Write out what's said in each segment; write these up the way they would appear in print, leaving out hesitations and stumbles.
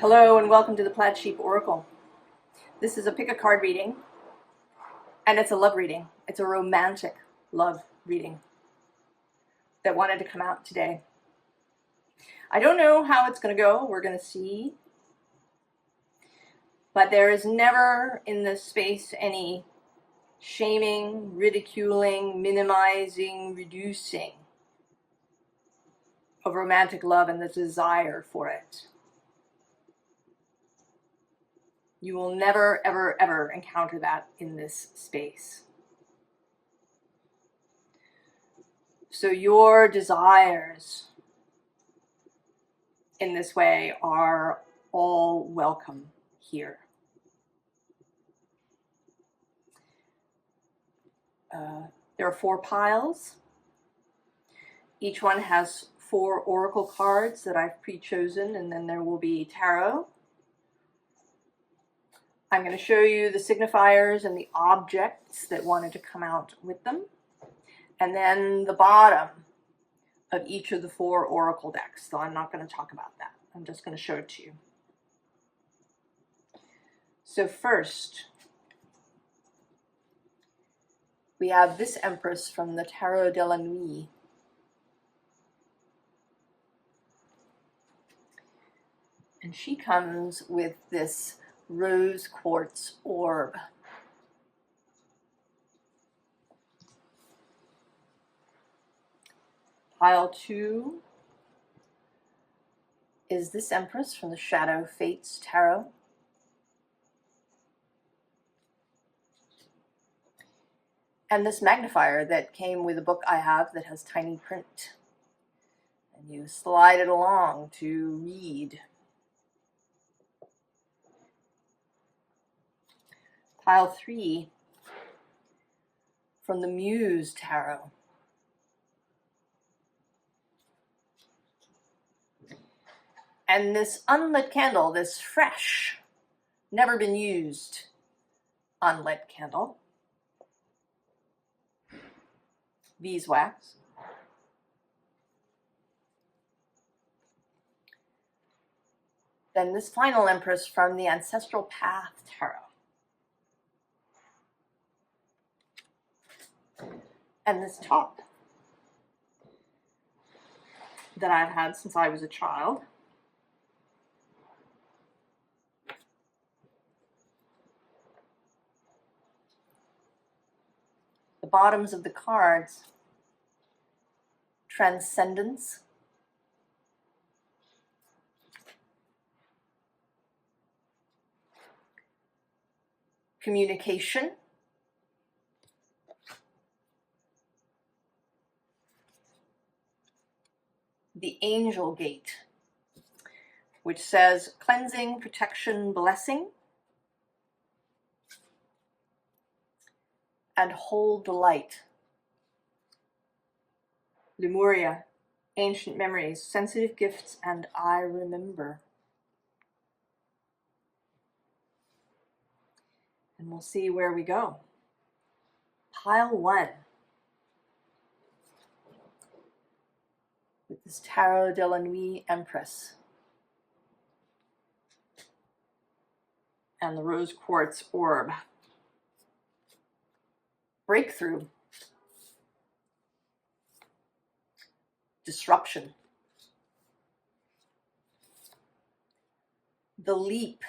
Hello and welcome to the Plaid Oracle. This is a pick a card reading, and it's a love reading. It's a romantic love reading that wanted to come out today. I don't know how it's going to go. We're going to see. But there is never in this space any shaming, ridiculing, minimizing, reducing of romantic love and the desire for it. You will never, ever, ever encounter that in this space. So your desires in this way are all welcome here. There are 4 piles. Each one has 4 oracle cards that I've pre-chosen, and then there will be tarot. I'm going to show you the signifiers and the objects that wanted to come out with them. And then the bottom of each of the 4 oracle decks. So I'm not going to talk about that. I'm just going to show it to you. So first, we have this Empress from the Tarot de la Nuit. And she comes with this rose quartz orb. Pile 2 is this Empress from the Shadow Fates Tarot. And this magnifier that came with a book I have that has tiny print. And you slide it along to read. Pile 3 from the Muse Tarot. And this unlit candle, this fresh, never been used unlit candle. Beeswax. Then this final Empress from the Ancestral Path Tarot. And this top that I've had since I was a child. The bottoms of the cards, transcendence, communication, the angel gate, which says cleansing, protection, blessing, and hold the light. Lemuria, ancient memories, sensitive gifts, and I remember. And we'll see where we go. Pile 1. With this Tarot de la Nuit Empress. And the rose quartz orb. Breakthrough. Disruption. The leap.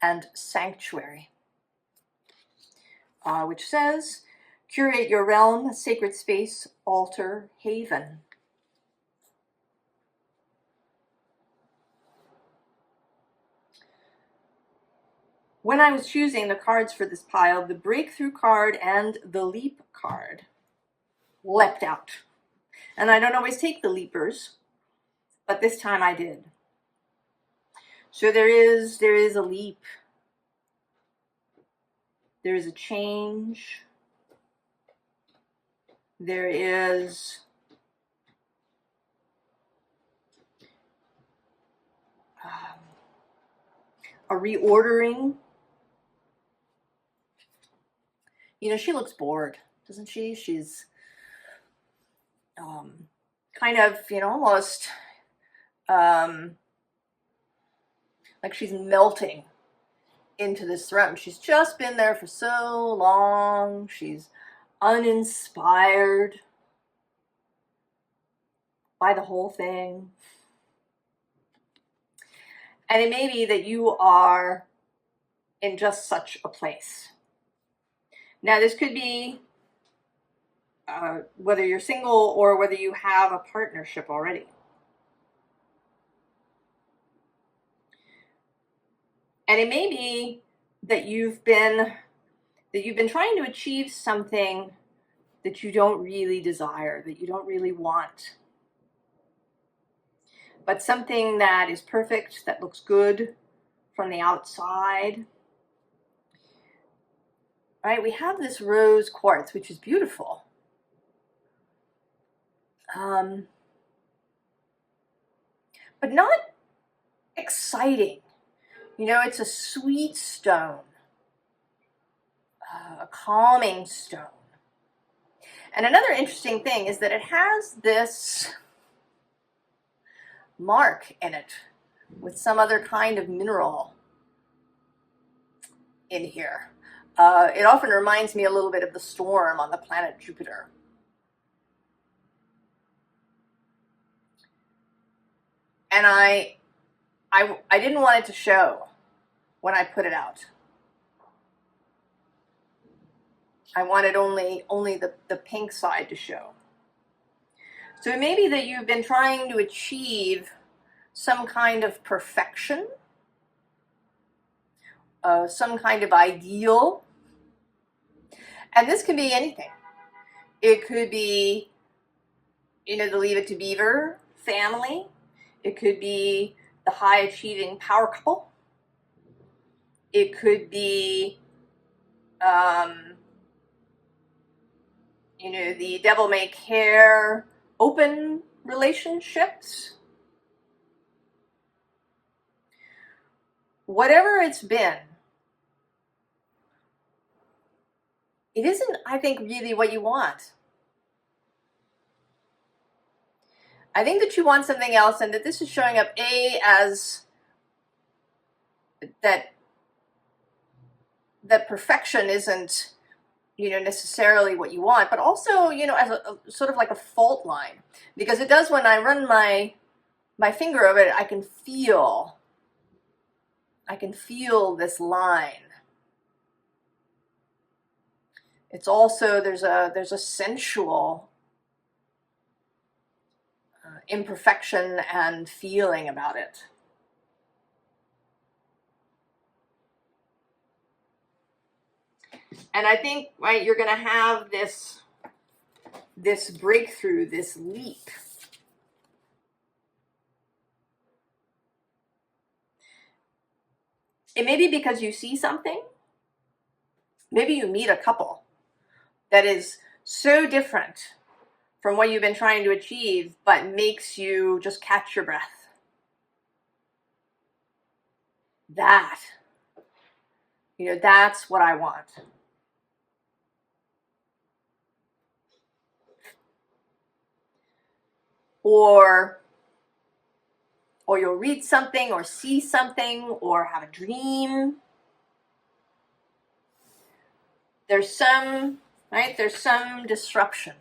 And sanctuary. Which says, curate your realm, sacred space, altar, haven. When I was choosing the cards for this pile, the breakthrough card and the leap card leapt out. And I don't always take the leapers, but this time I did. So there is a leap. There is a change. There is a reordering. You know, she looks bored, doesn't she? She's kind of, almost like she's melting into this throne. She's just been there for so long. She's uninspired by the whole thing. And it may be that you are in just such a place. Now, this could be whether you're single or whether you have a partnership already. And it may be that you've been trying to achieve something that you don't really desire, that you don't really want, but something that is perfect, that looks good from the outside. Right? We have this rose quartz, which is beautiful. But not exciting. You know, it's a sweet stone, a calming stone. And another interesting thing is that it has this mark in it with some other kind of mineral in here. It often reminds me a little bit of the storm on the planet Jupiter. And I didn't want it to show when I put it out. I wanted only the pink side to show. So it may be that you've been trying to achieve some kind of perfection, some kind of ideal. And this can be anything. It could be, you know, the Leave It to Beaver family. It could be the high achieving power couple. It could be, you know, the devil may care open relationships. Whatever it's been, it isn't, I think, really what you want. I think that you want something else, and that this is showing up as that perfection isn't, you know, necessarily what you want, but also, you know, as a sort of like a fault line, because it does, when I run my finger over it, I can feel this line. It's also, there's a sensual imperfection and feeling about it. And I think, right, you're going to have this breakthrough, this leap. It may be because you see something. Maybe you meet a couple that is so different from what you've been trying to achieve, but makes you just catch your breath. That, you know, that's what I want. Or you'll read something or see something or have a dream. There's some, right? There's some disruption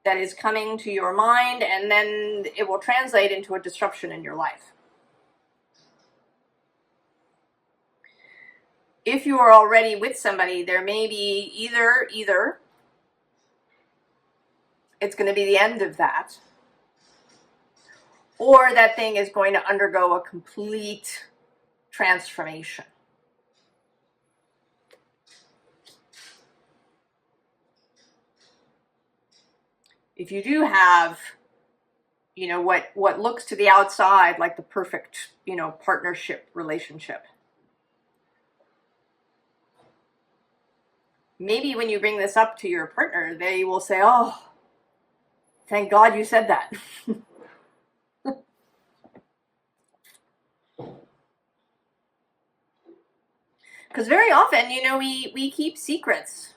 that is coming to your mind, and then it will translate into a disruption in your life. If you are already with somebody, there may be either it's going to be the end of that, or that thing is going to undergo a complete transformation. If you do have, you know, what looks to the outside like the perfect, you know, partnership relationship, maybe when you bring this up to your partner, they will say, "Oh, thank God you said that." Because very often, you know, we keep secrets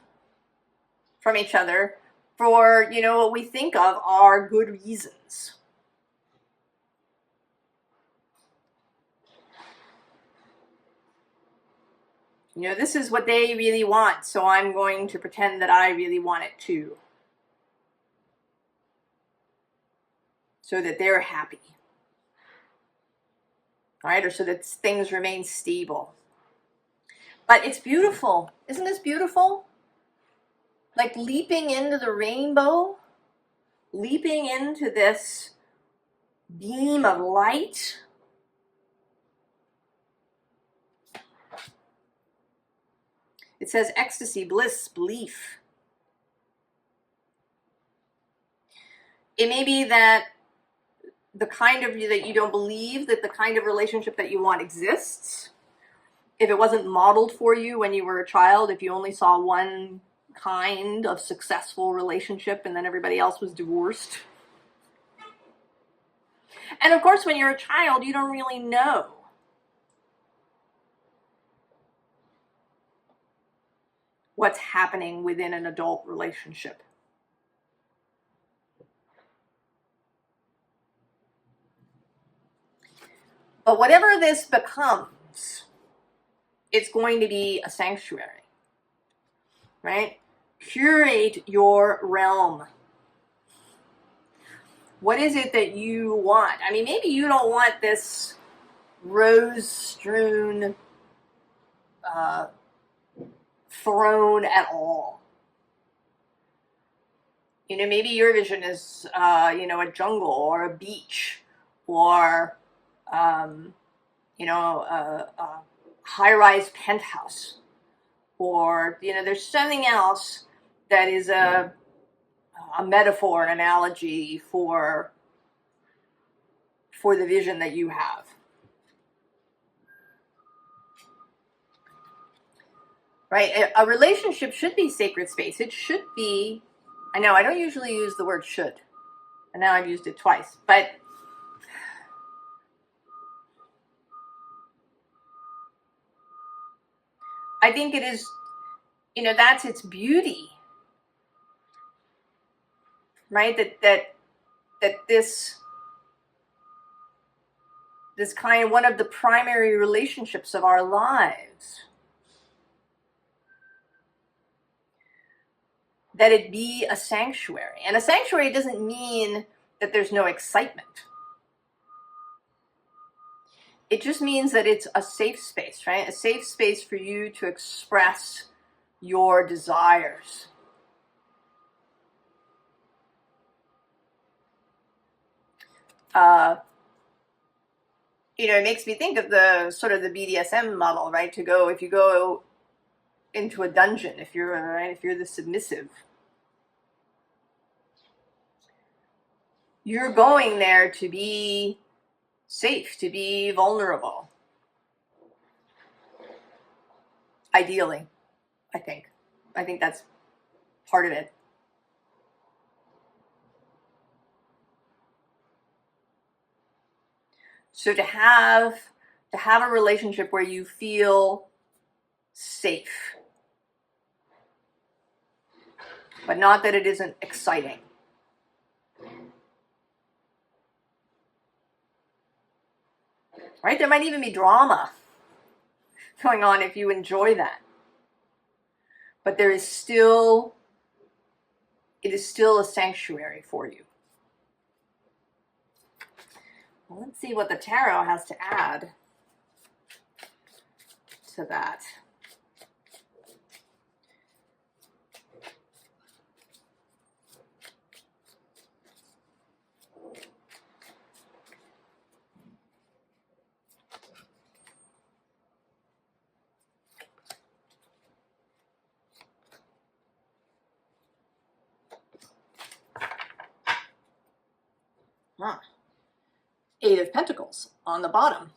from each other for, you know, what we think of are good reasons. You know, this is what they really want, so I'm going to pretend that I really want it too. So that they're happy. Right? Or so that things remain stable. But it's beautiful. Isn't this beautiful? Like leaping into the rainbow, leaping into this beam of light. It says ecstasy, bliss, belief. It may be that the kind of that you don't believe that the kind of relationship that you want exists. If it wasn't modeled for you when you were a child, if you only saw one kind of successful relationship and then everybody else was divorced. And of course, when you're a child, you don't really know. What's happening within an adult relationship. But whatever this becomes, it's going to be a sanctuary, right? Curate your realm. What is it that you want? I mean, maybe you don't want this rose-strewn throne at all. You know, maybe your vision is, you know, a jungle or a beach or, you know, a high-rise penthouse. Or, you know, there's something else that is a metaphor, an analogy for the vision that you have. Right? A relationship should be sacred space. It should be, I know I don't usually use the word should, and now I've used it twice, but I think it is, you know, that's its beauty, right? That this kind of one of the primary relationships of our lives, that it be a sanctuary. And a sanctuary doesn't mean that there's no excitement. It just means that it's a safe space, right? A safe space for you to express your desires. You know, it makes me think of the sort of the BDSM model, right? To go, if you go into a dungeon, if you're right, if you're the submissive, you're going there to be safe, to be vulnerable. Ideally, I think that's part of it. So to have a relationship where you feel safe, but not that it isn't exciting. Right? There might even be drama going on if you enjoy that. But it is still a sanctuary for you. Well, let's see what the tarot has to add to that. Huh. 8 of Pentacles on the bottom.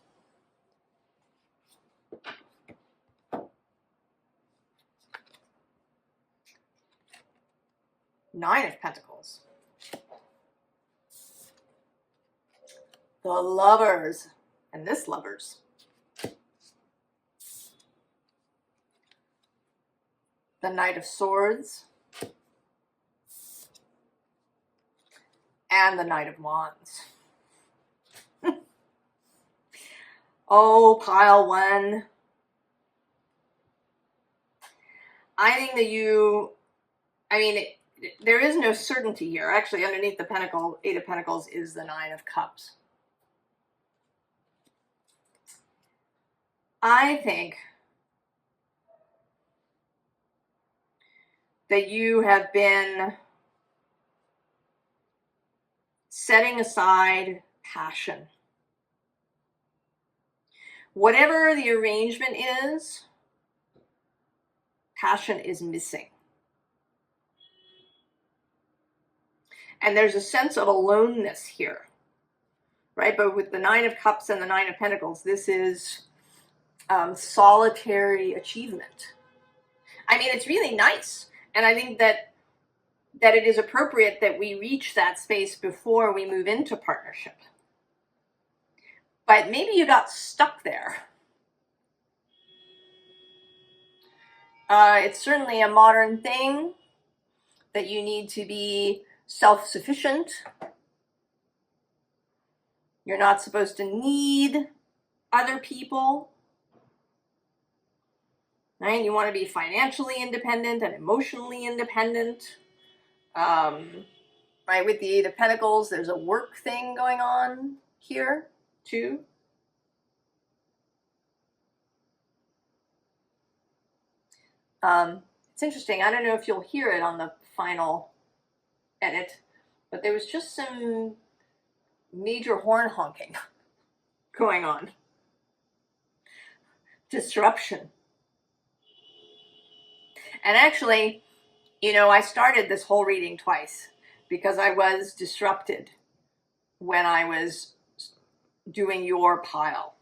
Nine of Pentacles. The Lovers. And this Lovers. The Knight of Swords. And the Knight of Wands. Oh, pile one. I think that you, I mean, there is no certainty here. Actually, underneath the Pentacle, Eight of Pentacles is the Nine of Cups. I think that you have been setting aside passion. Whatever the arrangement is, passion is missing. And there's a sense of aloneness here, right? But with the Nine of Cups and the Nine of Pentacles, this is solitary achievement. I mean, it's really nice. And I think that it is appropriate that we reach that space before we move into partnership. But maybe you got stuck there. It's certainly a modern thing that you need to be self-sufficient. You're not supposed to need other people, right? You want to be financially independent and emotionally independent. Right, with the Eight of Pentacles, there's a work thing going on here, too. It's interesting. I don't know if you'll hear it on the final edit, but there was just some major horn honking going on. Disruption. And actually, you know, I started this whole reading twice because I was disrupted when I was doing your pile.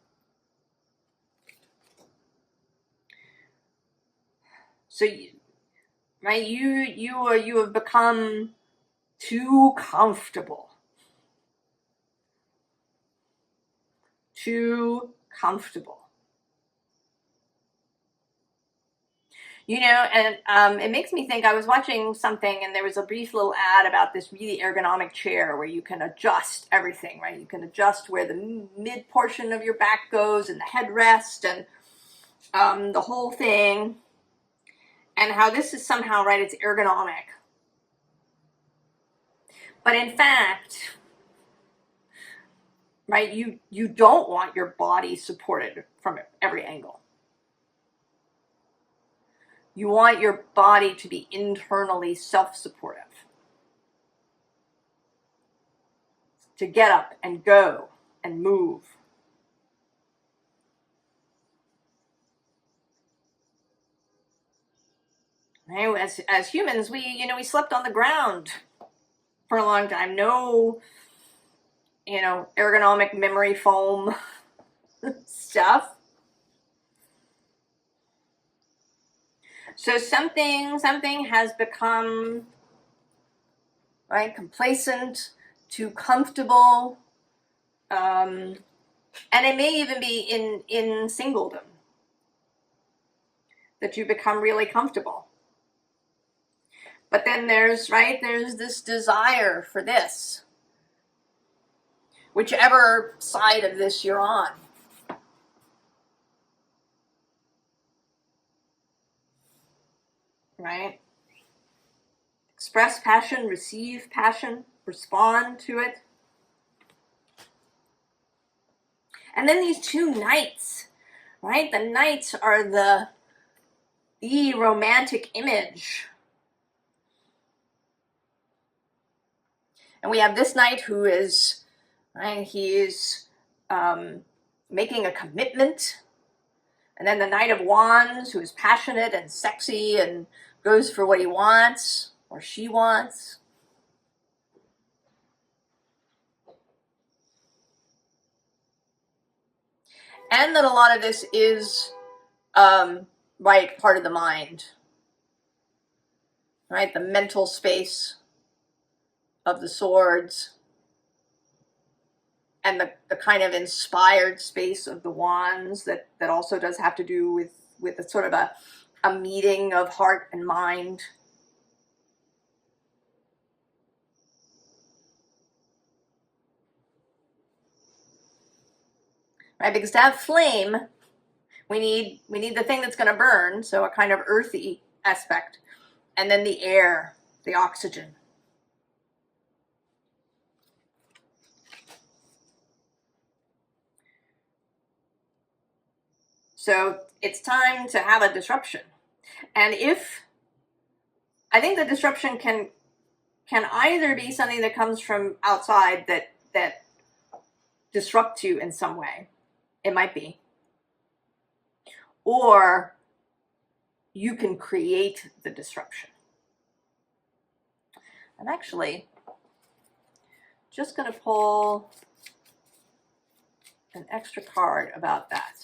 So, right, you have become too comfortable. Too comfortable. You know, and it makes me think, I was watching something and there was a brief little ad about this really ergonomic chair where you can adjust everything, right? You can adjust where the mid portion of your back goes and the headrest and the whole thing. And how this is somehow, right, it's ergonomic. But in fact, right, you don't want your body supported from every angle. You want your body to be internally self-supportive. To get up and go and move. Right? As humans, we slept on the ground for a long time. No, ergonomic memory foam stuff. So something has become, right, complacent, too comfortable, and it may even be in singledom that you become really comfortable. But then there's this desire for this, whichever side of this you're on. Right? Express passion, receive passion, respond to it. And then these two knights, right? The knights are the romantic image. And we have this knight who is, right, he's making a commitment. And then the Knight of Wands, who is passionate and sexy and goes for what he wants or she wants. And that a lot of this is, right, part of the mind. Right, the mental space of the swords. And the kind of inspired space of the wands that also does have to do with a sort of a meeting of heart and mind. Right, because to have flame, we need the thing that's going to burn, so a kind of earthy aspect. And then the air, the oxygen. So it's time to have a disruption. And I think the disruption can either be something that comes from outside that disrupts you in some way. It might be. Or you can create the disruption. I'm actually just going to pull an extra card about that.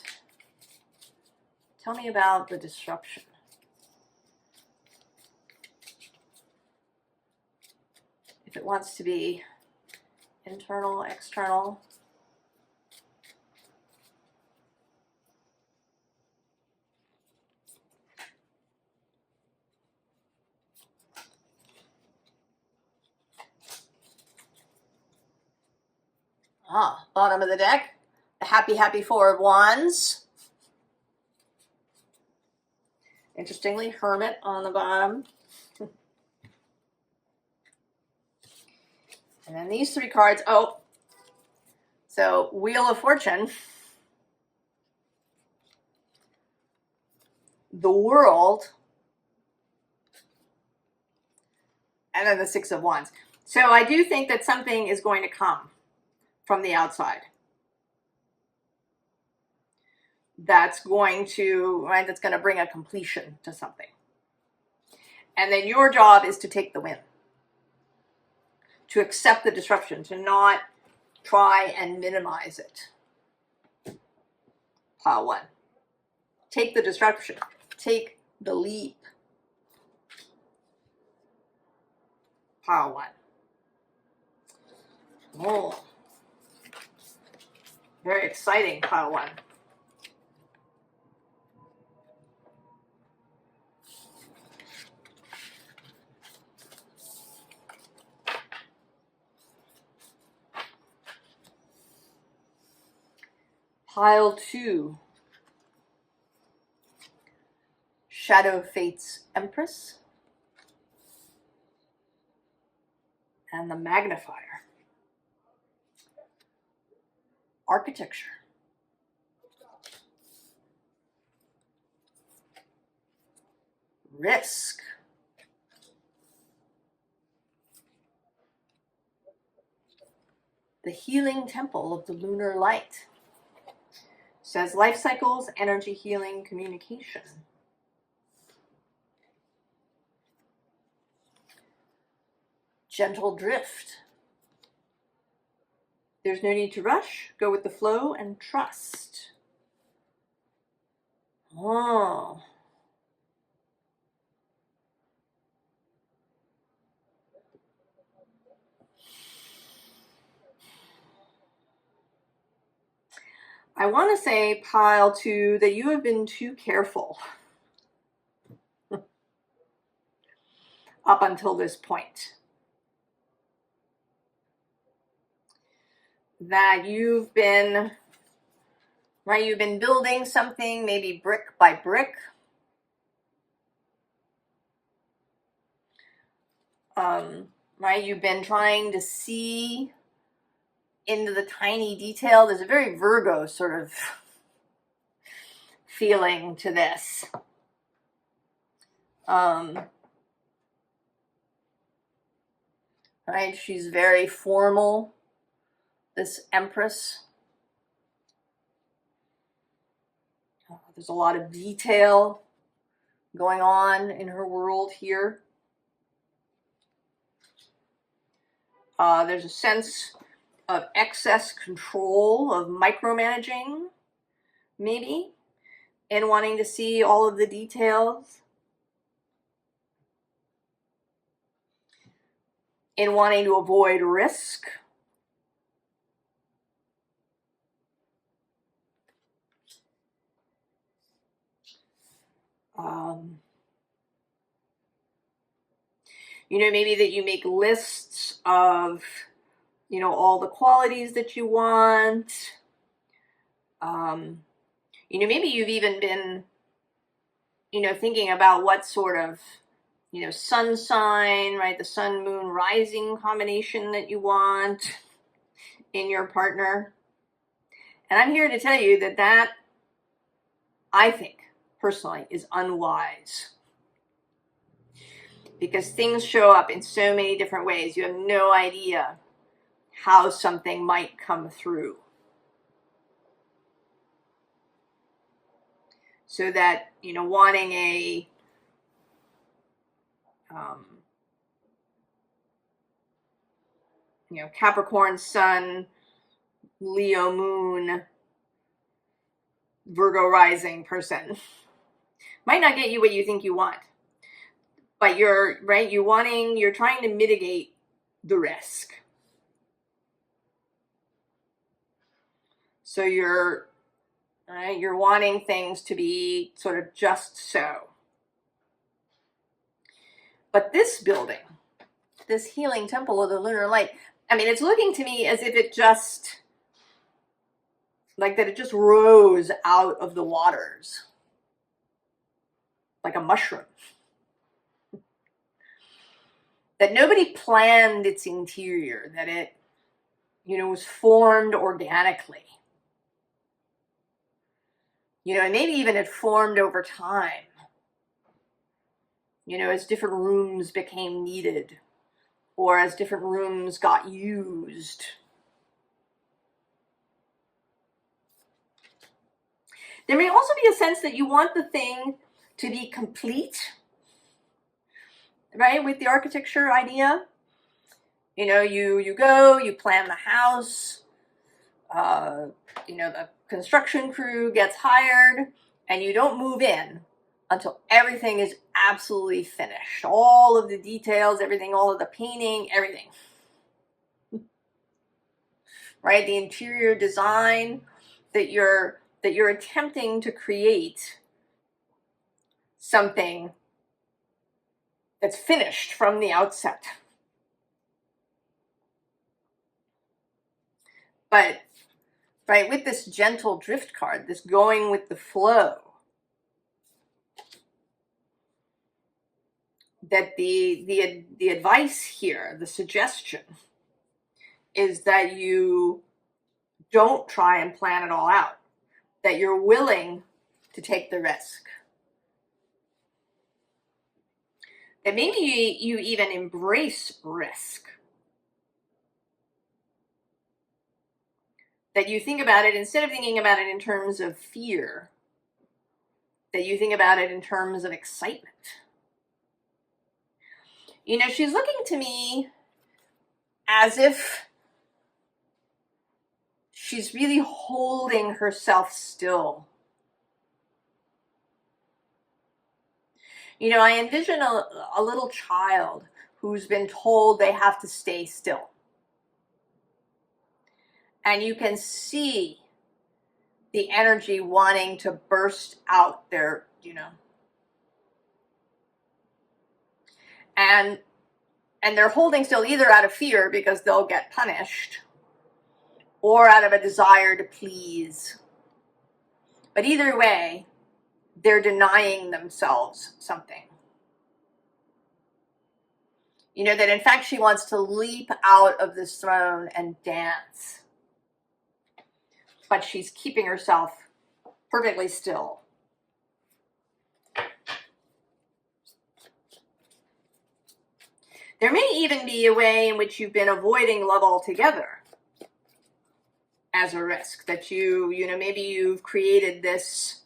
Tell me about the disruption. If it wants to be internal, external. Bottom of the deck, the happy Four of Wands. Interestingly, Hermit on the bottom. And then these three cards, so Wheel of Fortune, the World, and then the Six of Wands. So I do think that something is going to come from the outside. That's going to bring a completion to something. And then your job is to take the win. To accept the disruption, to not try and minimize it. Pile 1. Take the disruption. Take the leap. Pile 1. Oh. Very exciting, pile 1. Pile 2. Shadow Fate's Empress. And the Magnifier. Architecture. Risk. The Healing Temple of the Lunar Light. Says life cycles, energy healing, communication. Gentle drift. There's no need to rush. Go with the flow and trust. Oh. I want to say, pile 2, that you have been too careful up until this point. That you've been building something, maybe brick by brick. You've been trying to see into the tiny detail. There's a very Virgo sort of feeling to this. She's very formal, this Empress. There's a lot of detail going on in her world here. There's a sense of excess control, of micromanaging, maybe, and wanting to see all of the details. In wanting to avoid risk. Maybe that you make lists of, all the qualities that you want. Maybe you've even been you know, thinking about what sort of, you know, sun sign, right? The sun, moon, rising combination that you want in your partner. And I'm here to tell you that that, I think, personally, is unwise. Because things show up in so many different ways. You have no idea how something might come through. So that, you know, wanting a you know, Capricorn sun, Leo moon, Virgo rising person might not get you what you think you want. But you're, right, you're trying to mitigate the risk. So you're, right, you're wanting things to be sort of just so. But this building, this healing temple of the lunar light, I mean, it's looking to me as if it just, like that it just rose out of the waters. Like a mushroom. That nobody planned its interior, that it, you know, was formed organically. You know, and maybe even it formed over time. You know, as different rooms became needed, or as different rooms got used. There may also be a sense that you want the thing to be complete, right, with the architecture idea. You know, you go, you plan the house, you know, the construction crew gets hired, and you don't move in until everything is absolutely finished. All of the details, everything, all of the painting, everything. Right? The interior design that you're attempting to create something that's finished from the outset. But, right, with this gentle drift card, this going with the flow, that the advice here, the suggestion, is that you don't try and plan it all out, that you're willing to take the risk. That maybe you even embrace risk. That you think about it, instead of thinking about it in terms of fear, that you think about it in terms of excitement. You know, she's looking to me as if she's really holding herself still. You know, I envision a little child who's been told they have to stay still. And you can see the energy wanting to burst out there, you know. And they're holding still either out of fear because they'll get punished, or out of a desire to please. But either way, they're denying themselves something. You know, that in fact she wants to leap out of this throne and dance. But she's keeping herself perfectly still. There may even be a way in which you've been avoiding love altogether as a risk. That you know, maybe you've created this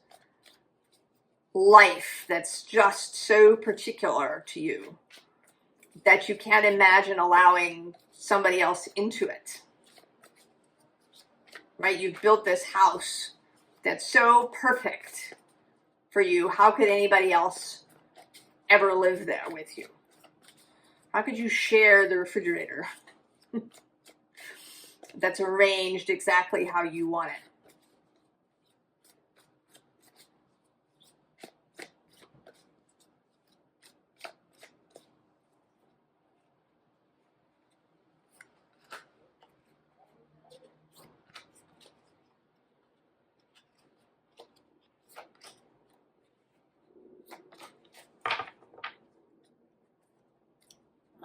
life that's just so particular to you that you can't imagine allowing somebody else into it. Right? You've built this house that's so perfect for you. How could anybody else ever live there with you? How could you share the refrigerator that's arranged exactly how you want it?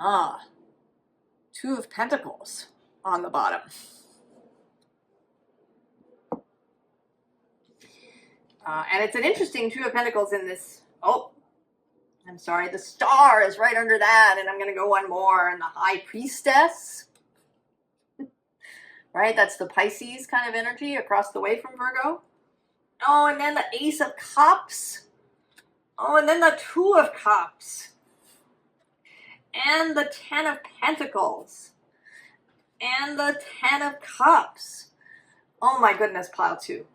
Ah, Two of Pentacles on the bottom. And it's an interesting Two of Pentacles in this. Oh, I'm sorry. The Star is right under that. And I'm going to go one more. And the High Priestess. Right? That's the Pisces kind of energy across the way from Virgo. Oh, and then the Ace of Cups. Oh, and then the Two of Cups. And the Ten of Pentacles. And the Ten of Cups. Oh my goodness, pile two.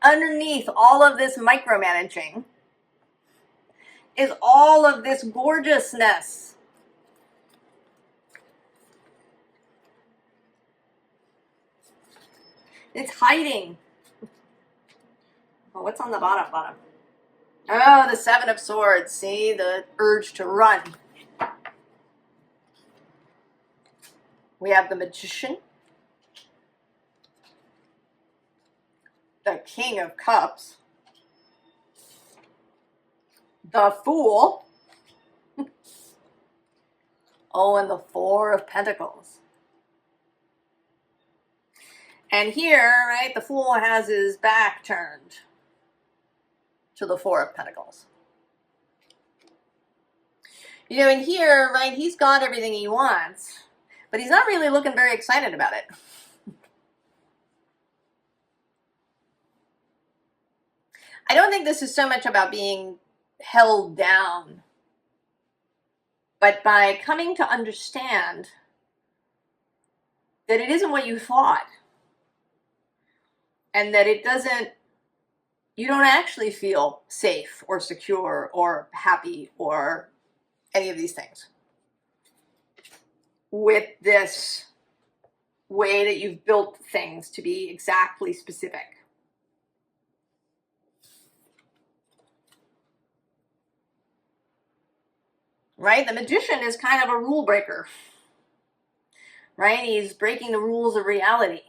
Underneath all of this micromanaging is all of this gorgeousness. It's hiding. Oh, what's on the bottom? Oh, the Seven of Swords. See, the urge to run. We have the Magician. The King of Cups. The Fool. Oh, and the Four of Pentacles. And here, right, the Fool has his back turned to the Four of Pentacles. You know, in here, right, he's got everything he wants, but he's not really looking very excited about it. I don't think this is so much about being held down, but by coming to understand that it isn't what you thought, and that it doesn't, you don't actually feel safe or secure or happy or any of these things with this way that you've built things to be exactly specific. Right? The Magician is kind of a rule breaker. Right? He's breaking the rules of reality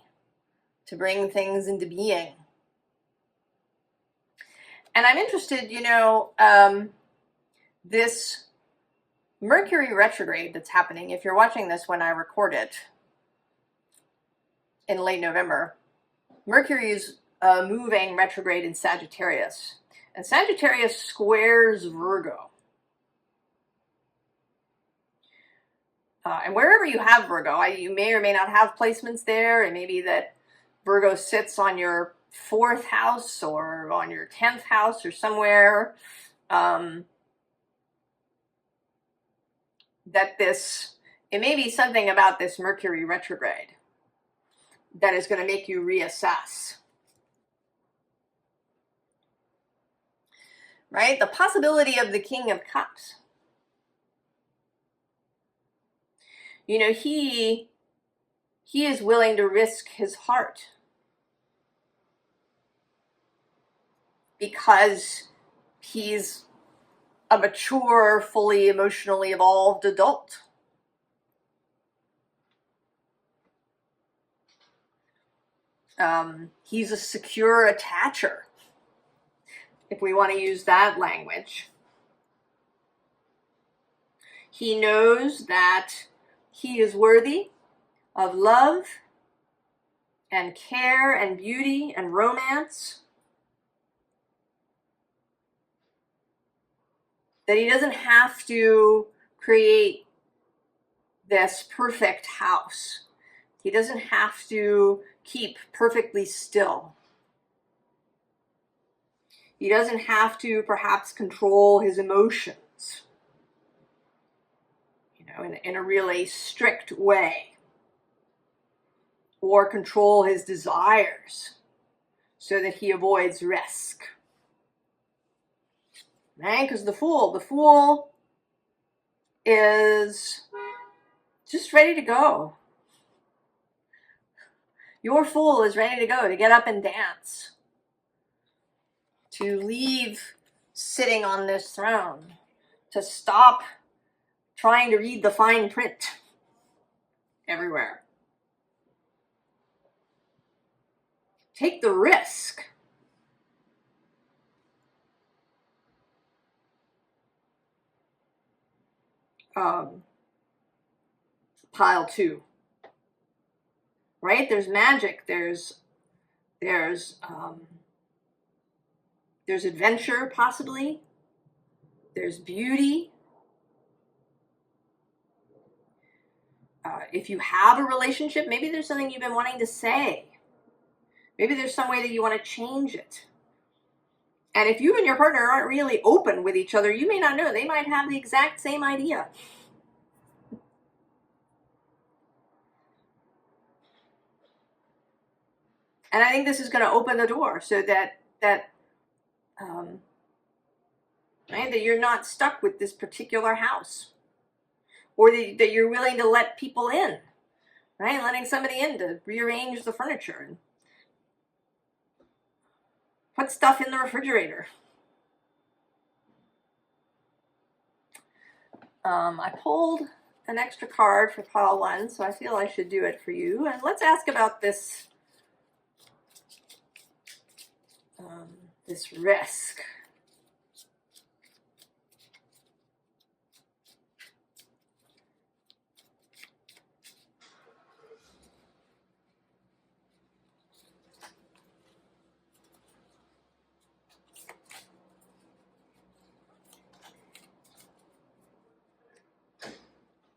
to bring things into being. And I'm interested, you know, this Mercury retrograde that's happening, if you're watching this when I record it in late November, Mercury is moving retrograde in Sagittarius. And Sagittarius squares Virgo. And wherever you have Virgo, you may or may not have placements there. It may be that Virgo sits on your 4th house or on your 10th house or somewhere. It may be something about this Mercury retrograde that is going to make you reassess. Right? The possibility of the King of Cups. You know, he is willing to risk his heart because he's a mature, fully emotionally evolved adult. He's a secure attacher, if we want to use that language. He knows that he is worthy of love and care and beauty and romance. That he doesn't have to create this perfect house. He doesn't have to keep perfectly still. He doesn't have to perhaps control his emotions, you know, in a really strict way, or control his desires so that he avoids risk. Right? Because the Fool is just ready to go. Your Fool is ready to go, to get up and dance, to leave sitting on this throne, to stop trying to read the fine print everywhere. Take the risk. pile 2, right? There's magic, there's adventure, possibly. There's beauty. If you have a relationship, maybe there's something you've been wanting to say. Maybe there's some way that you want to change it. And if you and your partner aren't really open with each other, you may not know. They might have the exact same idea. And I think this is going to open the door so that right, that you're not stuck with this particular house, or that you're willing to let people in, right? Letting somebody in to rearrange the furniture and put stuff in the refrigerator. I pulled an extra card for pile 1, so I feel I should do it for you. And let's ask about this this risk.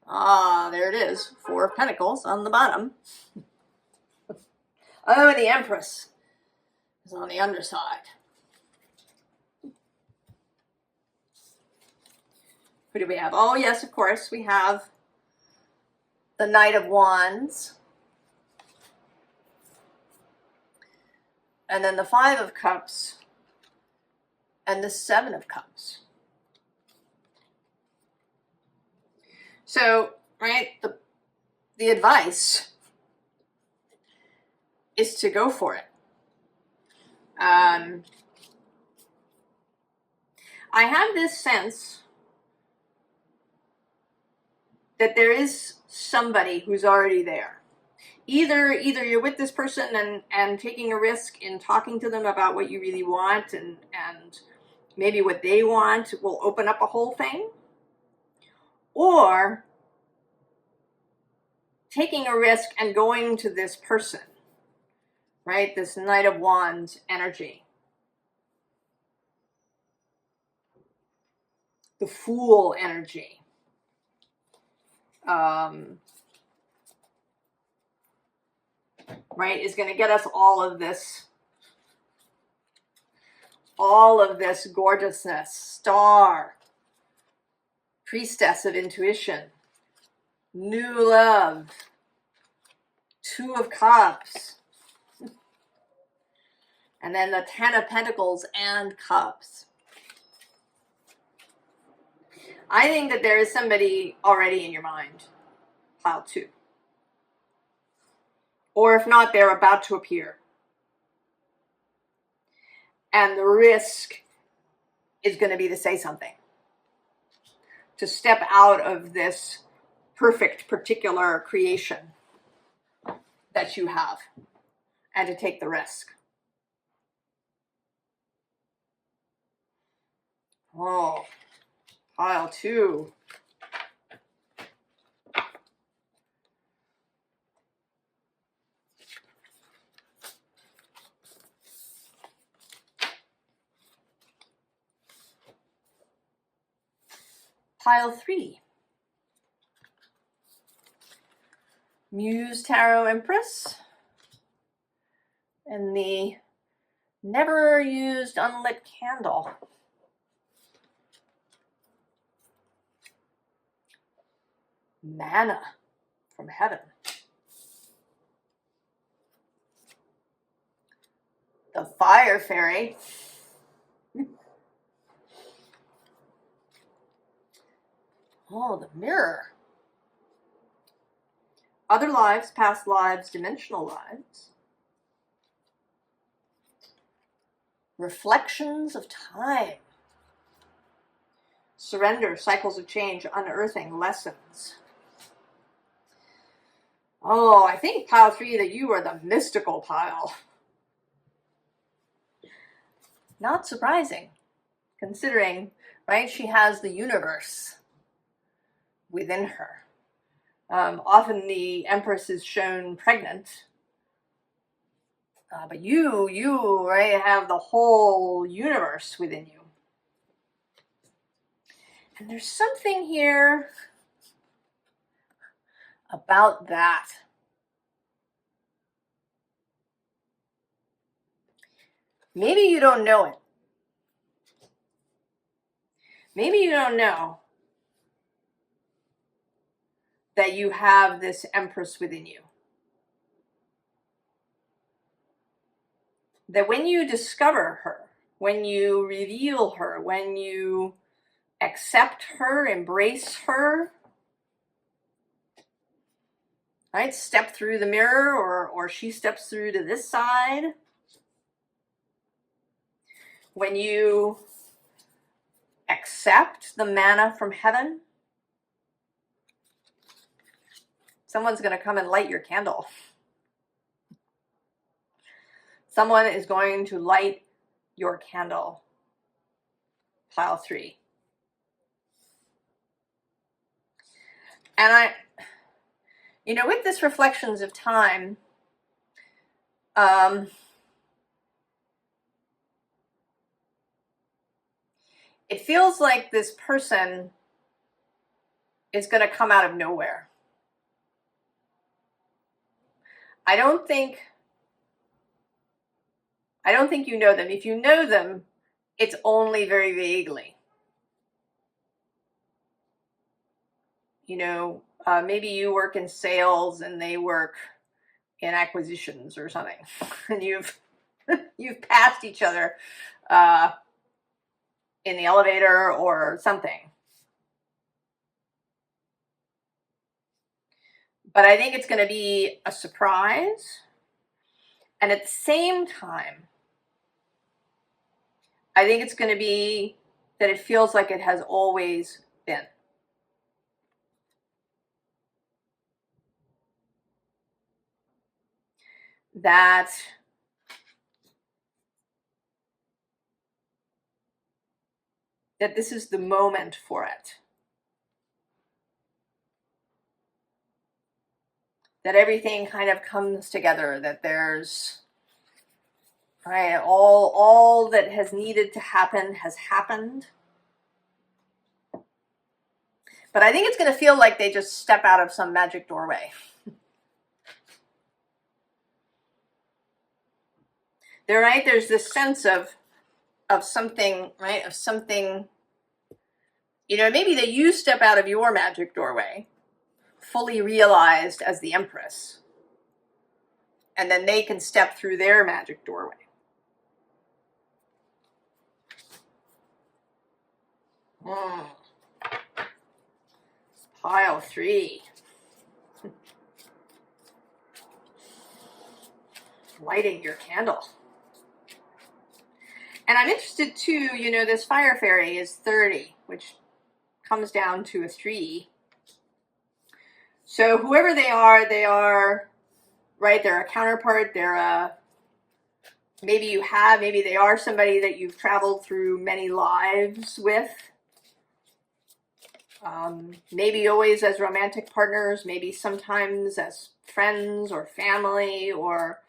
Ah, there it is. 4 of Pentacles on the bottom. Oh, the Empress is on the underside. Who do we have? Oh, yes, of course. We have the Knight of Wands. And then the 5 of Cups. And the 7 of Cups. So, right, the advice is to go for it. I have this sense that there is somebody who's already there. Either you're with this person and taking a risk in talking to them about what you really want, and maybe what they want will open up a whole thing, or taking a risk and going to this person, right? This Knight of Wands energy. The Fool energy. Right, is going to get us all of this gorgeousness. Star, Priestess of Intuition, New Love, 2 of Cups, and then the 10 of Pentacles and Cups. I think that there is somebody already in your mind, pile 2. Or if not, they're about to appear. And the risk is going to be to say something. To step out of this perfect particular creation that you have. And to take the risk. Oh, pile 2. Pile 3. Muse Tarot Empress. And the never used unlit candle. Manna from heaven. The Fire Fairy. Oh, the Mirror. Other lives, past lives, dimensional lives. Reflections of time. Surrender, cycles of change, unearthing, lessons. Oh, I think pile 3 that you are the mystical pile. Not surprising, considering, right, she has the universe. within her. Often the Empress is shown pregnant, but you, right, have the whole universe within you. And there's something here about that. Maybe you don't know it. Maybe you don't know that you have this Empress within you. That when you discover her, when you reveal her, when you accept her, embrace her, right? Step through the mirror, or she steps through to this side. When you accept the manna from heaven, someone's going to come and light your candle. Someone is going to light your candle. Pile 3. And with this reflections of time, it feels like this person is going to come out of nowhere. I don't think you know them. If you know them, it's only very vaguely. Maybe you work in sales and they work in acquisitions or something, and you've passed each other in the elevator or something. But I think it's going to be a surprise, and at the same time, I think it's going to be that it feels like it has always been. That this is the moment for it. That everything kind of comes together, that there's, right, all that has needed to happen has happened. But I think it's going to feel like they just step out of some magic doorway. There's this sense of something, right? Of something, maybe that you step out of your magic doorway, fully realized as the Empress, and then they can step through their magic doorway. Pile 3. Lighting your candle. And I'm interested too, this fire fairy is 30, which comes down to a 3. So whoever they are, right, they're a counterpart, maybe they are somebody that you've traveled through many lives with. Maybe always as romantic partners, maybe sometimes as friends or family, or,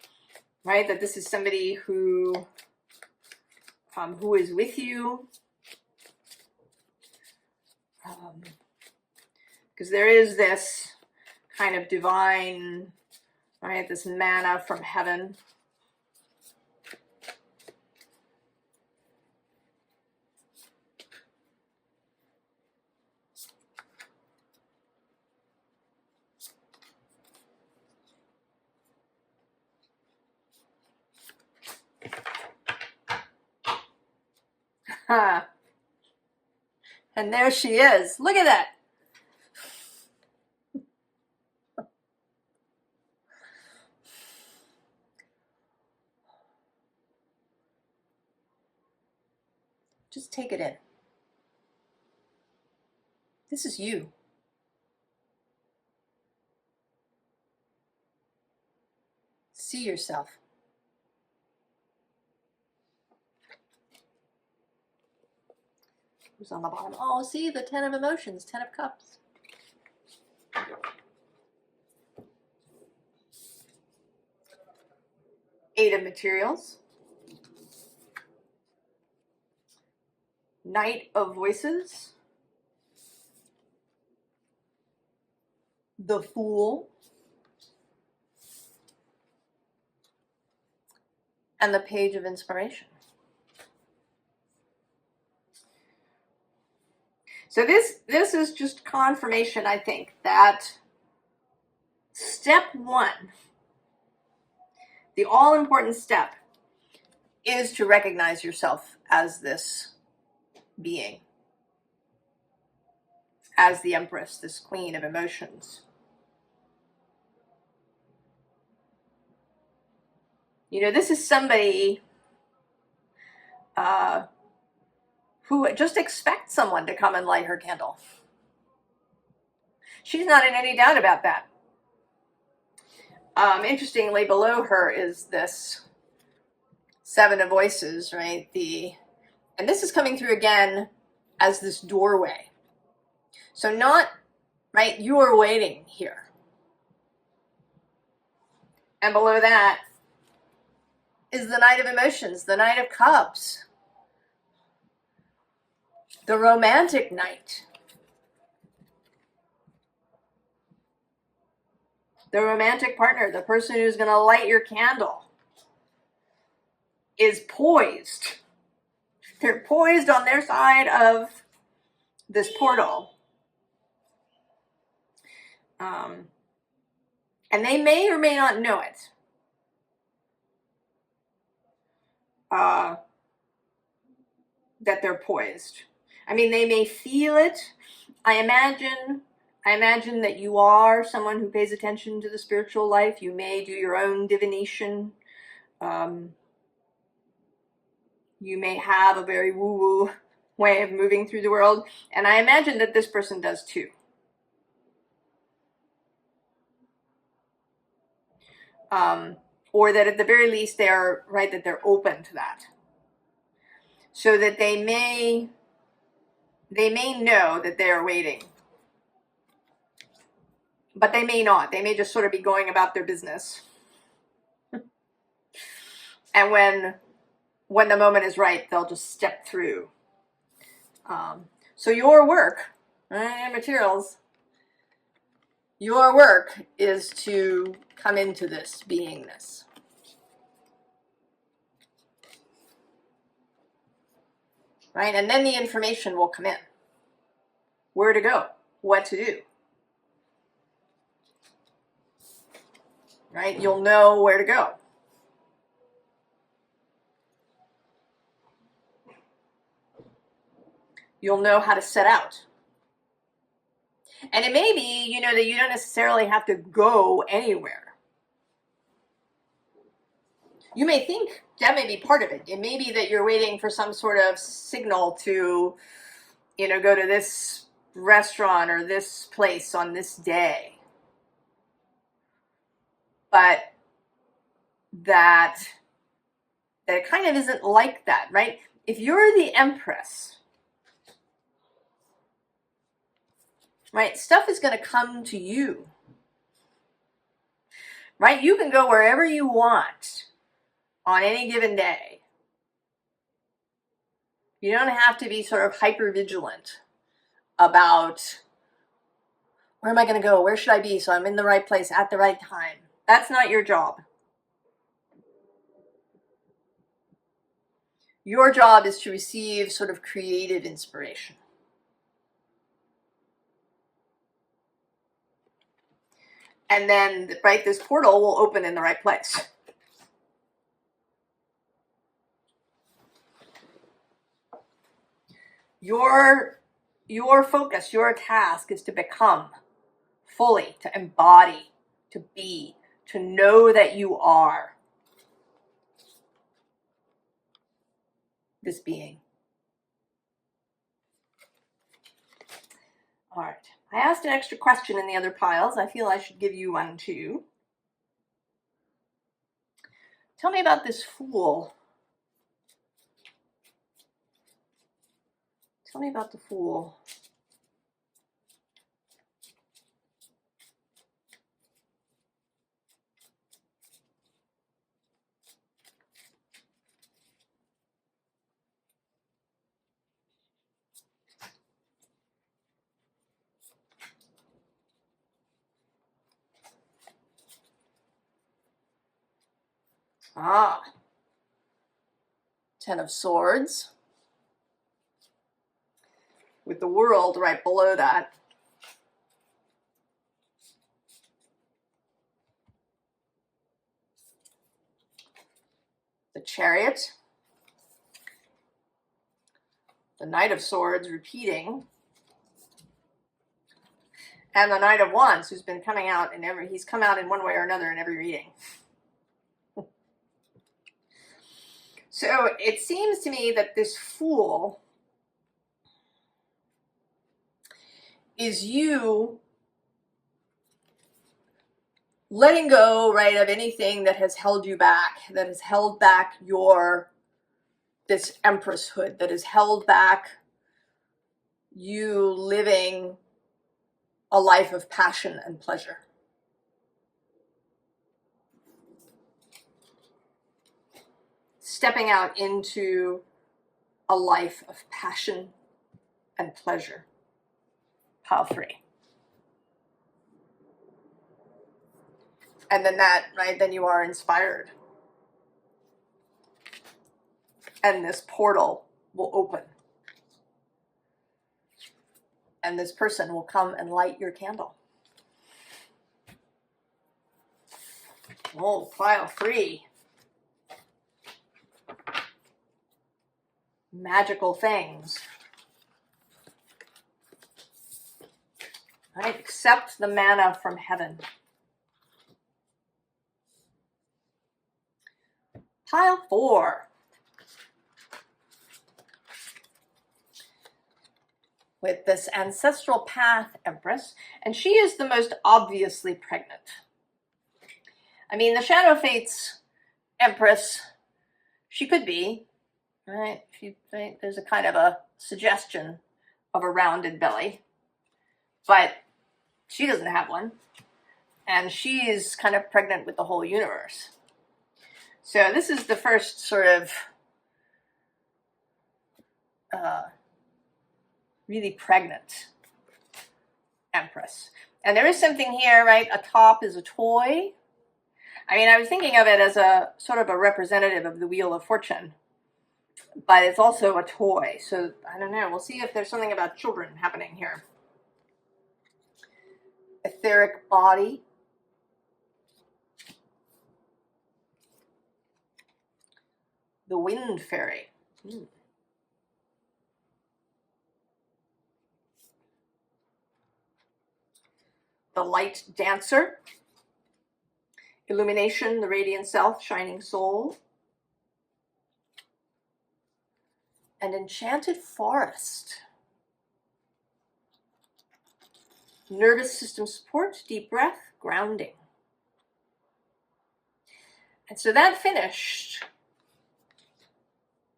right, that this is somebody who is with you. Because there is this kind of divine, right, this manna from heaven. And there she is. Look at that. Just take it in. This is you. See yourself. Who's on the bottom? Oh, see, the 10 of emotions, 10 of cups. Eight of Materials. Knight of Voices. The Fool. And the Page of Inspiration. So this is just confirmation, I think, that step one, the all-important step, is to recognize yourself as this being, as the Empress, this queen of emotions. You know, this is somebody who just expects someone to come and light her candle. She's not in any doubt about that. Interestingly, below her is this Seven of Voices, right? And this is coming through again as this doorway. So not, right, you are waiting here. And below that is the Knight of Emotions, the Knight of Cups, the romantic knight, the romantic partner, the person who's going to light your candle, is poised. They're poised on their side of this portal. And they may or may not know it. That they're poised. I mean, they may feel it. I imagine that you are someone who pays attention to the spiritual life. You may do your own divination. You may have a very woo-woo way of moving through the world. And I imagine that this person does too. Or that at the very least they're, right, that they're open to that. So that they may know that they're waiting. But they may not. They may just sort of be going about their business. And when the moment is right, they'll just step through. So your work, materials, your work is to come into this beingness. Right? And then the information will come in. Where to go, what to do. Right? You'll know where to go. You'll know how to set out. And it may be, you know, that you don't necessarily have to go anywhere. You may think that may be part of it. It may be that you're waiting for some sort of signal to, you know, go to this restaurant or this place on this day. But that it kind of isn't like that, right? If you're the Empress, right, stuff is going to come to you. Right? You can go wherever you want on any given day. You don't have to be sort of hyper vigilant about where am I going to go? Where should I be so I'm in the right place at the right time? That's not your job. Your job is to receive sort of creative inspiration. And then, right, this portal will open in the right place. Your focus, your task is to become fully, to embody, to be, to know that you are this being. All right. I asked an extra question in the other piles. I feel I should give you one too. Tell me about this Fool. Tell me about the Fool. Ah, Ten of Swords, with the World right below that. The Chariot, the Knight of Swords repeating, and the Knight of Wands, who's been coming out in he's come out in one way or another in every reading. So it seems to me that this Fool is you letting go, right, of anything that has held you back, that has held back this Empresshood, that has held back you living a life of passion and pleasure. Stepping out into a life of passion and pleasure. Pile 3. And then then you are inspired. And this portal will open. And this person will come and light your candle. Oh, pile 3. Magical things. Right? Accept the manna from heaven. Pile 4. With this Ancestral Path Empress, and she is the most obviously pregnant. I mean, the Shadow Fates Empress, she could be, right? If you think there's a kind of a suggestion of a rounded belly, but she doesn't have one, and she is kind of pregnant with the whole universe. So this is the first sort of really pregnant Empress. And there is something here, right? A top is a toy. I mean, I was thinking of it as a sort of a representative of the Wheel of Fortune, but it's also a toy. So I don't know. We'll see if there's something about children happening here. Etheric body. The Wind Fairy. The Light Dancer. Illumination, the Radiant Self, Shining Soul. And Enchanted Forest. Nervous system support, deep breath, grounding. And so that finished.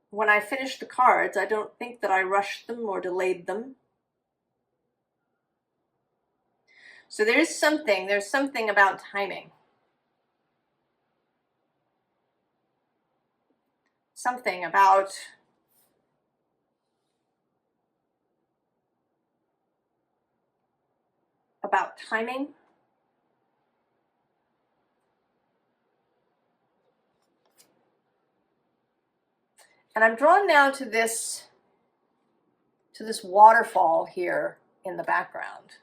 When I finished the cards, I don't think that I rushed them or delayed them. So there's something about timing. Something about timing. And I'm drawn now to this waterfall here in the background.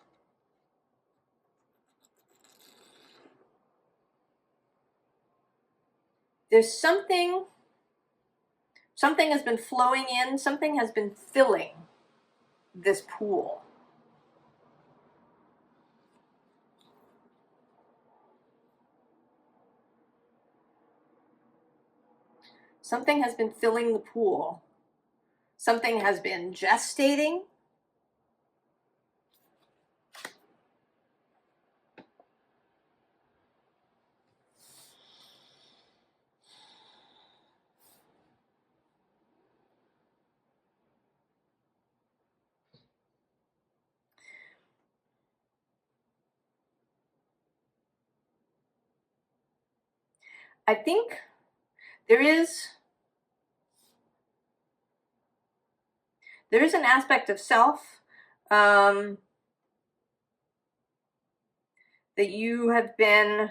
There's something has been flowing in, something has been filling this pool. Something has been filling the pool. Something has been gestating. I think there is an aspect of self that you have been,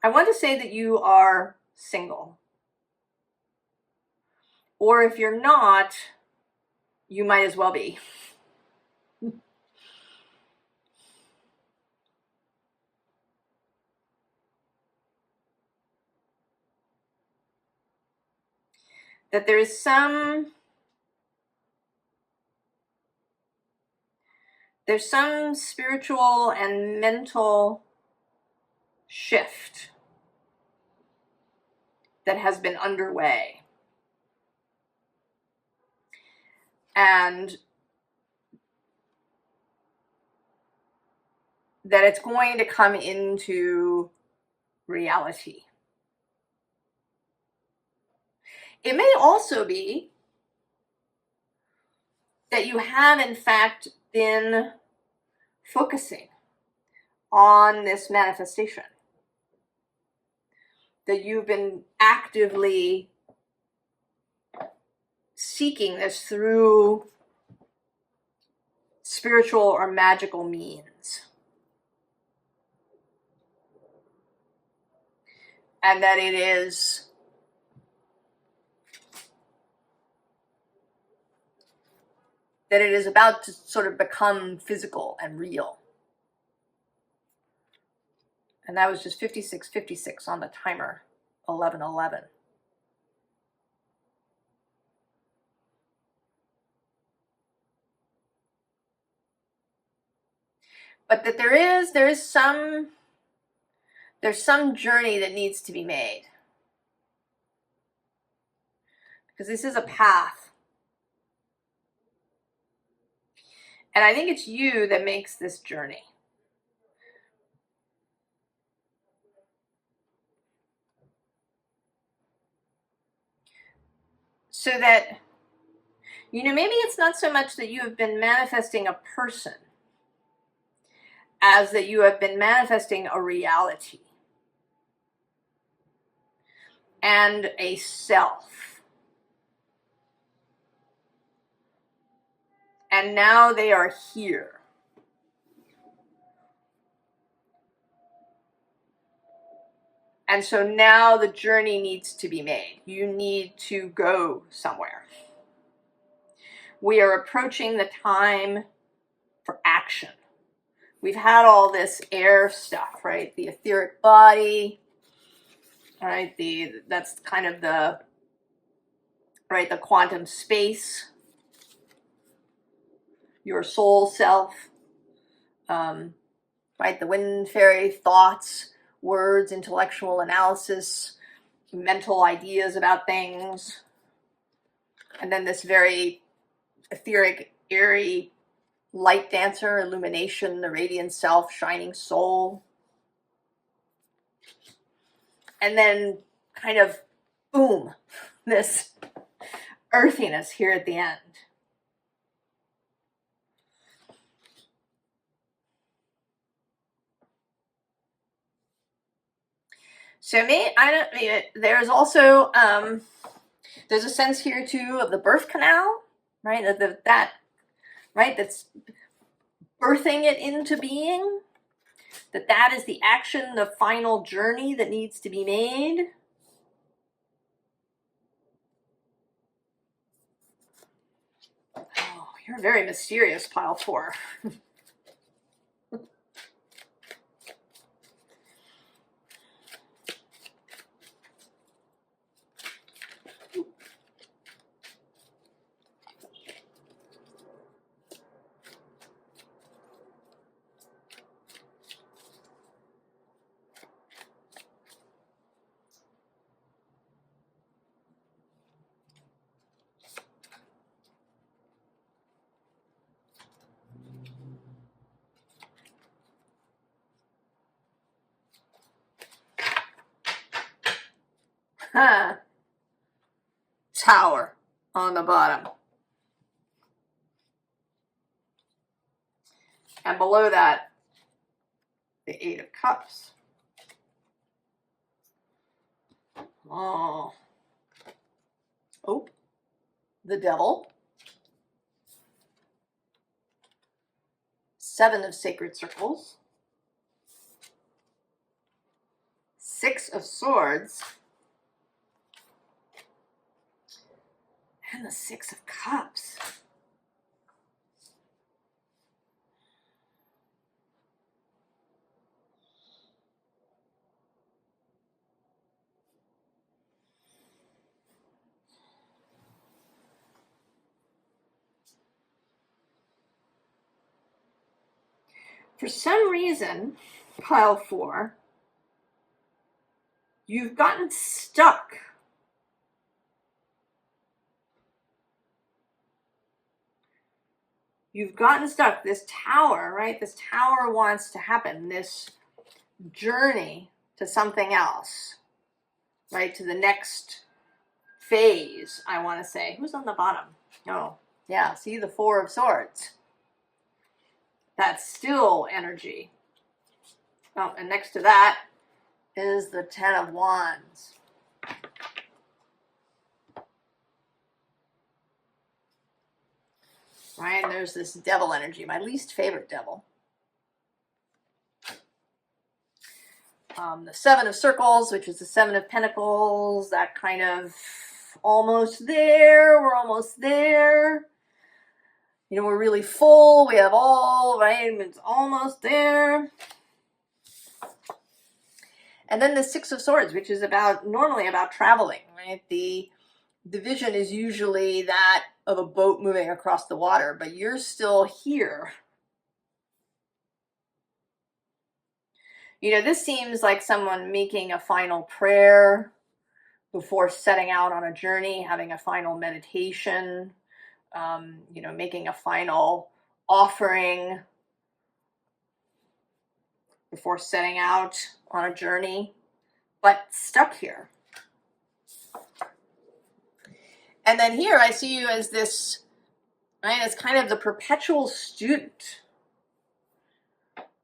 I want to say that you are single. Or if you're not, you might as well be. That there is there's some spiritual and mental shift that has been underway. And that it's going to come into reality. It may also be that you have, in fact, been focusing on this manifestation. That you've been actively seeking this through spiritual or magical means. And that it is about to sort of become physical and real. And that was just 5656 on the timer, 1111. But that there's some journey that needs to be made. Because this is a path. And I think it's you that makes this journey. So that, maybe it's not so much that you have been manifesting a person as that you have been manifesting a reality and a self. And now they are here. And so now the journey needs to be made. You need to go somewhere. We are approaching the time for action. We've had all this air stuff, right? The etheric body, right? That's kind of the quantum space, your soul self, right? The wind fairy thoughts, words, intellectual analysis, mental ideas about things. And then this very etheric, airy light dancer, illumination, the radiant self, shining soul. And then kind of, boom, this earthiness here at the end. So there's also, there's a sense here too of the birth canal, right? That's birthing it into being. That is the action, the final journey that needs to be made. Oh, you're very mysterious, pile 4. Huh. Tower on the bottom. And below that, the 8 of Cups. Oh, the Devil. 7 of Sacred Circles. Six of Swords, and the Six of Cups. For some reason, pile 4, you've gotten stuck. You've gotten stuck. This tower, right? This tower wants to happen. This journey to something else, right? To the next phase, I want to say. Who's on the bottom? Oh, yeah. See the Four of Swords. That's still energy. Oh, and next to that is the Ten of Wands. Right, and there's this devil energy, my least favorite devil. The Seven of Circles, which is the Seven of Pentacles, that kind of almost there, we're almost there. You know, we're really full, we have all, right, it's almost there. And then the Six of Swords, which is normally about traveling, right? The vision is usually that of a boat moving across the water, but you're still here. You know, this seems like someone making a final prayer before setting out on a journey, having a final meditation, you know, making a final offering before setting out on a journey, but stuck here. And then here I see you as this, right, as kind of the perpetual student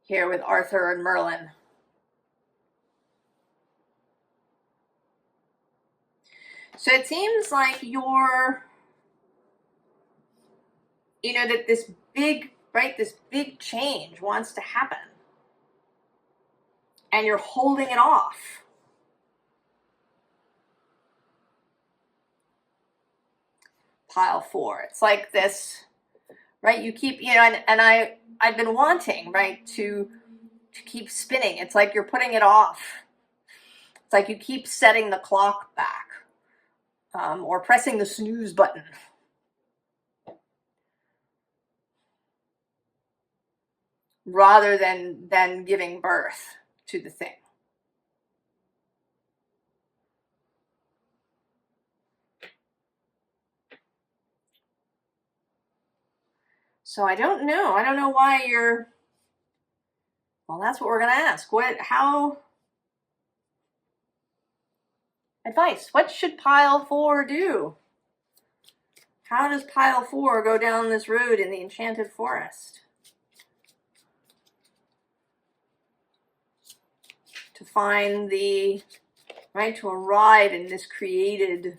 here with Arthur and Merlin. So it seems like you're, you know, that this big, right, this big change wants to happen. And you're holding it off. Pile 4. It's like this, right? You keep, you know, and I've been wanting, right, to keep spinning. It's like you're putting it off. It's like you keep setting the clock back, or pressing the snooze button. Rather than giving birth to the thing. So I don't know why you're, well, that's what we're going to ask. Advice. What should pile 4 do? How does pile 4 go down this road in the enchanted forest? To find the, right, to arrive in this created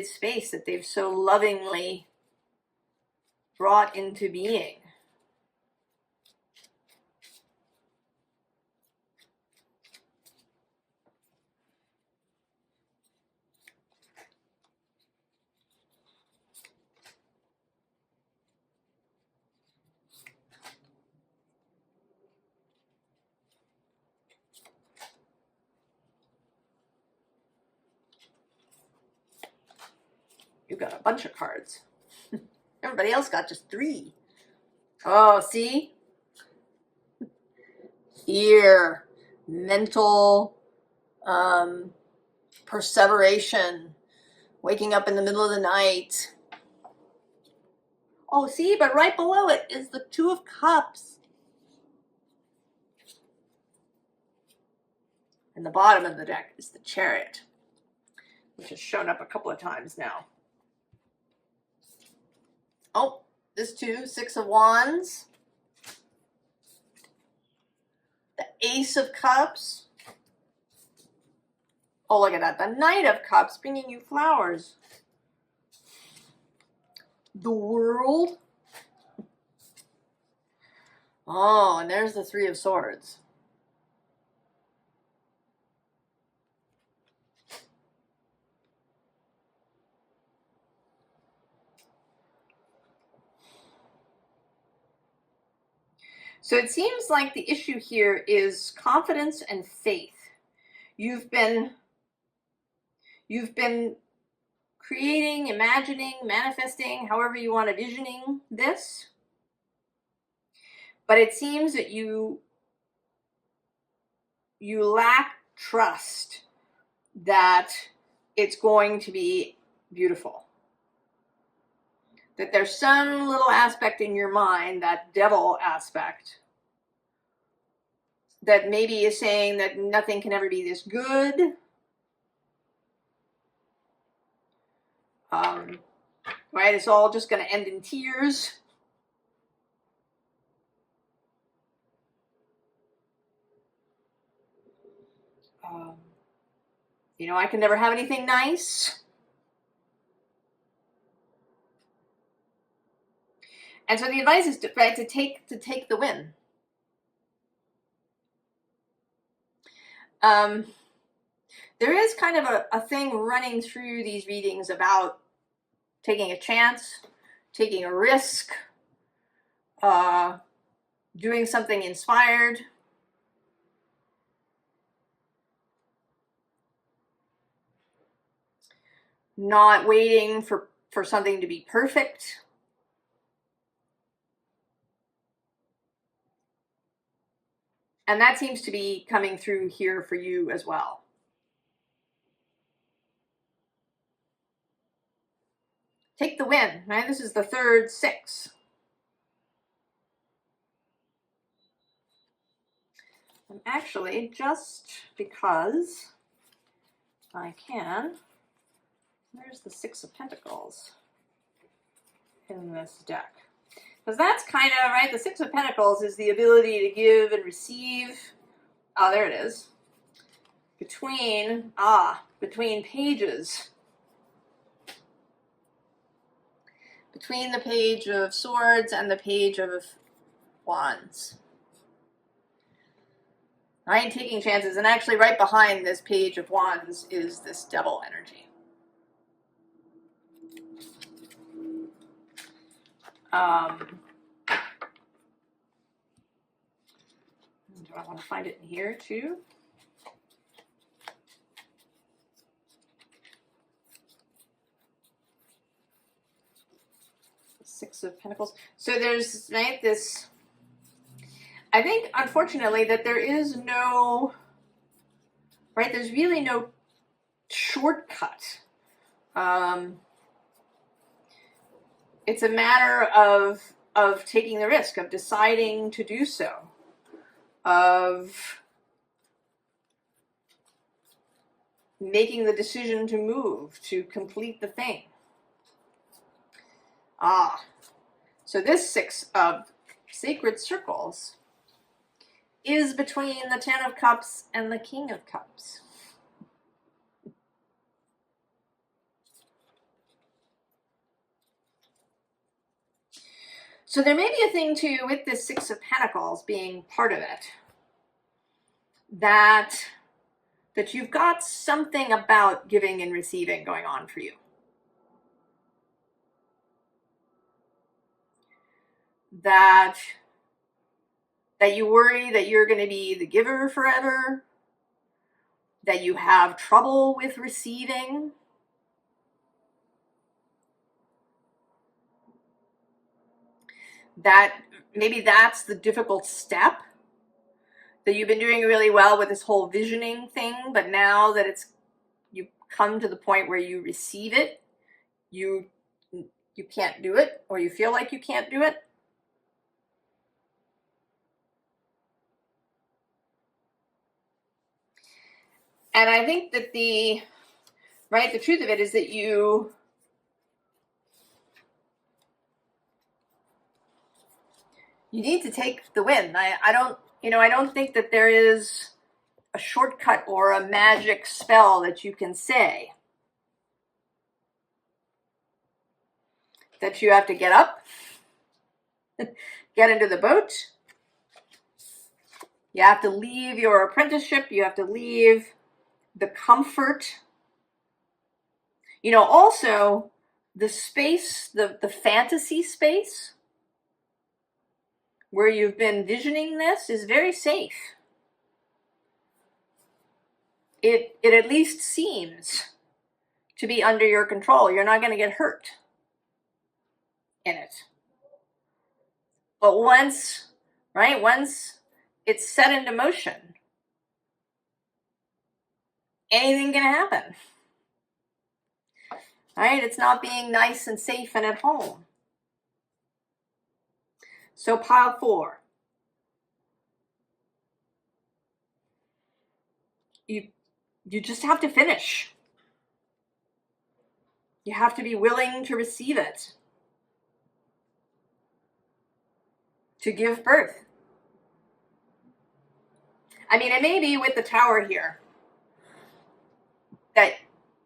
space that they've so lovingly brought into being. You've got a bunch of cards. Everybody else got just 3. Oh, see? Fear, mental perseveration, waking up in the middle of the night. Oh, see, but right below it is the Two of Cups. And the bottom of the deck is the Chariot, which has shown up a couple of times now. Oh, this too, Six of Wands. The Ace of Cups. Oh, look at that. The Knight of Cups bringing you flowers. The World. Oh, and there's the Three of Swords. So it seems like the issue here is confidence and faith. You've been creating, imagining, manifesting, however you want to visioning this. But it seems that you lack trust that it's going to be beautiful. That there's some little aspect in your mind, that devil aspect, that maybe is saying that nothing can ever be this good. Right? It's all just going to end in tears. You know, I can never have anything nice. And so the advice is to take the win. There is kind of a thing running through these readings about taking a chance, taking a risk, doing something inspired. Not waiting for something to be perfect. And that seems to be coming through here for you as well. Take the win, right? This is the third 6. And actually, just because I can, there's the 6 of Pentacles in this deck. Because that's kind of, right, the 6 of Pentacles is the ability to give and receive. Oh, there it is. Between pages. Between the Page of Swords and the Page of Wands. Right, taking chances. And actually right behind this Page of Wands is this Devil energy. Do I want to find it in here too? The 6 of Pentacles. So there's, right, this, I think, unfortunately, that there is no, right, there's really no shortcut. It's a matter of taking the risk, of deciding to do so, of making the decision to move, to complete the thing. So this 6 of Sacred Circles is between the 10 of Cups and the King of Cups. So there may be a thing too with this 6 of Pentacles being part of it, that you've got something about giving and receiving going on for you. That you worry that you're going to be the giver forever, that you have trouble with receiving. That maybe that's the difficult step, that you've been doing really well with this whole visioning thing, but now that you come to the point where you receive it, you can't do it, or you feel like you can't do it. And I think that the truth of it is that you need to take the win. I don't think that there is a shortcut or a magic spell that you can say. That you have to get up, get into the boat. You have to leave your apprenticeship. You have to leave the comfort. Also the space, the fantasy space, where you've been visioning this is very safe. It at least seems to be under your control. You're not going to get hurt in it. But once it's set into motion, anything can happen. Right? It's not being nice and safe and at home. So pile 4. You just have to finish. You have to be willing to receive it. To give birth. I mean, it may be with the Tower here that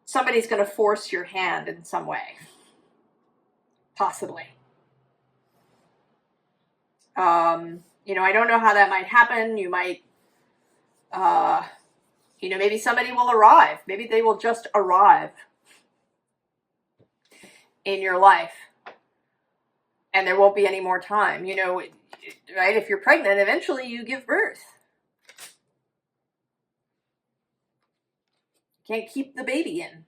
somebody's going to force your hand in some way. Possibly. You know, I don't know how that might happen. You might, you know, maybe somebody will arrive. Maybe they will just arrive in your life. And there won't be any more time. You know, right? If you're pregnant, eventually you give birth. You can't keep the baby in.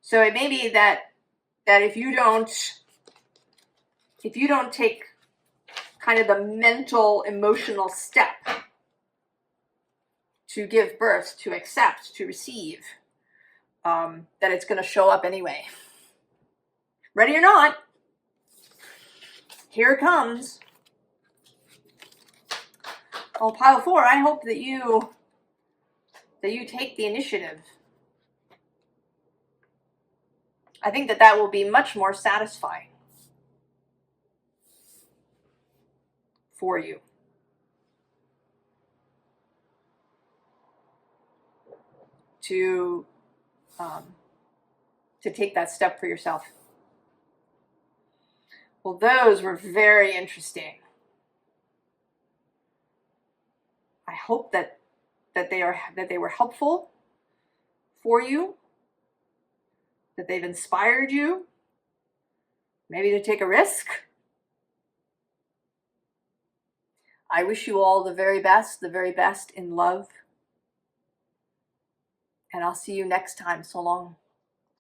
So it may be that if you don't take kind of the mental, emotional step to give birth, to accept, to receive, that it's going to show up anyway. Ready or not, here it comes. Well, pile 4, I hope that you take the initiative. I think that will be much more satisfying for you. To take that step for yourself. Well, those were very interesting. I hope that they were helpful for you, that they've inspired you, maybe to take a risk. I wish you all the very best in love. And I'll see you next time. So long.